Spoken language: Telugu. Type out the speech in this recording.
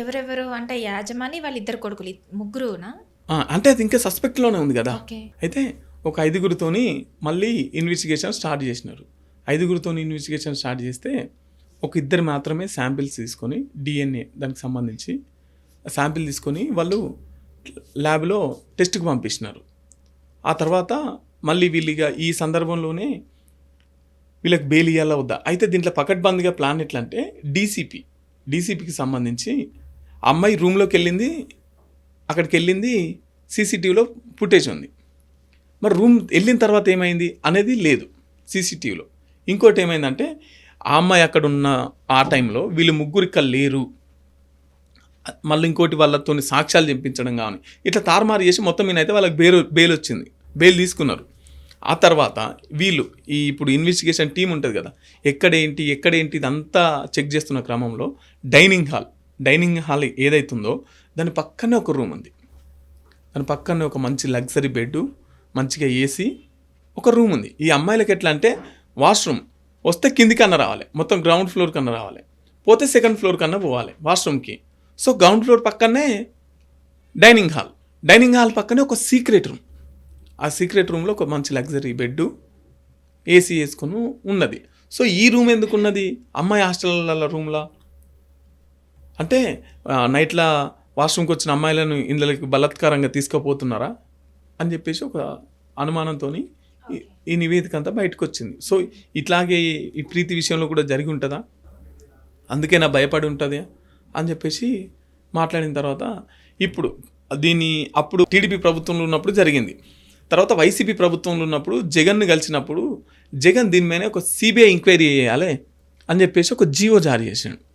ఎవరెవరు అంటే యాజమాని వాళ్ళిద్దరు కొడుకులు ముగ్గురునా? అంటే అది ఇంకా సస్పెక్ట్లోనే ఉంది కదా. ఓకే. అయితే ఒక 5గురితోని మళ్ళీ ఇన్వెస్టిగేషన్ స్టార్ట్ చేసినారు. 5గురితోని ఇన్వెస్టిగేషన్ స్టార్ట్ చేస్తే ఒక ఇద్దరు మాత్రమే శాంపిల్స్ తీసుకొని DNA దానికి సంబంధించి శాంపిల్ తీసుకొని వాళ్ళు ల్యాబ్లో టెస్ట్కి పంపించినారు. ఆ తర్వాత మళ్ళీ వీళ్ళిగా ఈ సందర్భంలోనే వీళ్ళకి బెయిల్ ఇవ్వాలా వద్దా. అయితే దీంట్లో పకడ్బందీగా ప్లాన్ ఎట్లా అంటే డీసీపీకి సంబంధించి అమ్మాయి రూమ్లోకి వెళ్ళింది, అక్కడికి వెళ్ళింది, సీసీటీవీలో ఫుటేజ్ ఉంది. మరి రూమ్ వెళ్ళిన తర్వాత ఏమైంది అనేది లేదు సీసీటీవీలో. ఇంకోటి ఏమైందంటే ఆ అమ్మాయి అక్కడ ఉన్న ఆ టైంలో వీళ్ళు ముగ్గురు ఇక్కడ లేరు, మళ్ళీ ఇంకోటి వాళ్ళతో సాక్ష్యాలు చెప్పించడం కానీ ఇట్లా తారుమారు చేసి మొత్తం మీద అయితే వాళ్ళకి బెయిల్ వచ్చింది, బెయిల్ తీసుకున్నారు. ఆ తర్వాత వీళ్ళు ఇప్పుడు ఇన్వెస్టిగేషన్ టీం ఉంటుంది కదా, ఎక్కడేంటి ఇదంతా చెక్ చేస్తున్న క్రమంలో డైనింగ్ హాల్ ఏదైతుందో దాని పక్కనే ఒక రూమ్ ఉంది. దాని పక్కనే ఒక మంచి లగ్జరీ బెడ్, మంచిగా ఏసీ, ఒక రూమ్ ఉంది. ఈ అమ్మాయిలకి ఎట్లా అంటే వాష్రూమ్ వస్తే కింది కన్నా రావాలి, మొత్తం గ్రౌండ్ ఫ్లోర్ కన్నా రావాలి, పోతే సెకండ్ ఫ్లోర్ కన్నా పోవాలి వాష్రూమ్కి. సో గ్రౌండ్ ఫ్లోర్ పక్కనే డైనింగ్ హాల్ పక్కనే ఒక సీక్రెట్ రూమ్. ఆ సీక్రెట్ రూమ్లో ఒక మంచి లగ్జరీ బెడ్, ఏసీ వేసుకొని ఉన్నది. సో ఈ రూమ్ ఎందుకు ఉన్నది అమ్మాయి హాస్టల్ల రూమ్లా? అంటే నైట్లా వాష్రూమ్కి వచ్చిన అమ్మాయిలను ఇందులోకి బలాత్కారంగా తీసుకుపోతున్నారా అని చెప్పేసి ఒక అనుమానంతో ఈ నివేదిక అంతా బయటకు వచ్చింది. సో ఇట్లాగే ఈ ప్రీతి విషయంలో కూడా జరిగి ఉంటుందా, అందుకే నా భయపడి ఉంటుంది అని చెప్పేసి మాట్లాడిన తర్వాత ఇప్పుడు దీన్ని అప్పుడు టీడీపీ ప్రభుత్వంలో ఉన్నప్పుడు జరిగింది. తర్వాత వైసీపీ ప్రభుత్వంలో ఉన్నప్పుడు జగన్ను కలిసినప్పుడు జగన్ దీని మీద ఒక సిబిఐ ఎంక్వైరీ చేయాలి అని చెప్పేసి ఒక జీవో జారీ చేశాడు.